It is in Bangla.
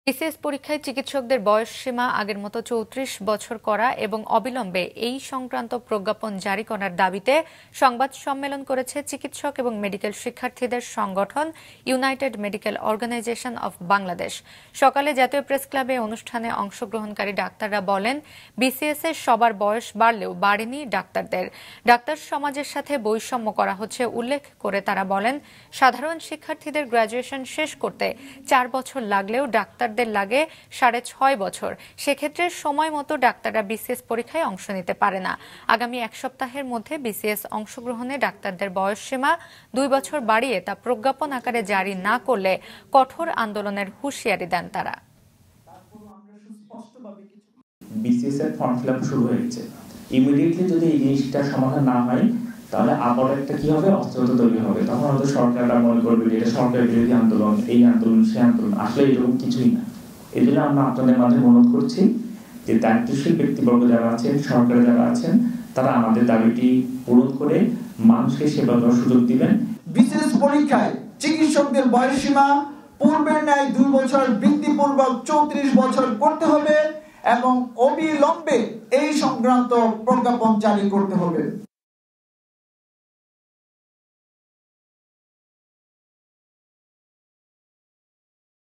বিসিএস পরীক্ষায় চিকিৎসকদের বয়সসীমা আগের মতো ৩৪ বছর করা এবং অবিলম্বে এই সংক্রান্ত প্রজ্ঞাপন জারি করার দাবিতে সংবাদ সম্মেলন করেছে চিকিৎসক এবং মেডিকেল শিক্ষার্থীদের সংগঠন united medical organisation of Bangladesh. সকালে জাতীয় প্রেস ক্লাবে অনুষ্ঠানে অংশগ্রহণকারী ডাক্তাররা বলেন, বিসিএস এ সবার বয়স বাড়লেও বাড়েনি ডাক্তারদের। ডাক্তার সমাজের সাথে বৈষম্য করা হচ্ছে উল্লেখ করে তারা বলেন, সাধারণ শিক্ষার্থীদের গ্র্যাজুয়েশন শেষ করতে 4 বছর লাগলেও ডাক্তার লাগে 6.5 বছর। সেক্ষেত্রে সময় মতো ডাক্তাররা বিসিএস পরীক্ষায় অংশ নিতে পারে না। আগামী এক সপ্তাহের মধ্যে বিসিএস অংশগ্রহণে ডাক্তারদের বয়সসীমা 2 বছর বাড়িয়ে তা প্রজ্ঞাপন আকারে জারি না করলে কঠোর আন্দোলনের হুঁশিয়ারি দেন তারা। বিসিএস এর ফর্ম ফিল আপ শুরু হয়েছে, ইমিডিয়েটলি যদি এই জিনিসটা সমাধান না হয় তাহলে আবার একটা কি হবে, অস্থিরতা তৈরি হবে। তখন হয়তো সরকাররা মনে করবে যে এটা সরকার বিরোধী আন্দোলন, এই আন্দোলন সে আন্দোলন। আসলে এরকম কিছুই না। এই জন্য আমরা আপনাদের মাধ্যমে অনুরোধ করছি যে দায়িত্বশীল ব্যক্তিবর্গ যারা আছেন, সরকারে যারা আছেন, তারা আমাদের দাবিটি পূরণ করে মানুষকে সেবা দেওয়ার সুযোগ দিবেন। বিসিএস পরীক্ষায় চিকিৎসকদের বয়সসীমা পূর্বের ন্যায় 2 বছর বৃদ্ধিপূর্বক 34 বছর করতে হবে এবং অবিলম্বে এই সংক্রান্ত প্রজ্ঞাপন জারি করতে হবে।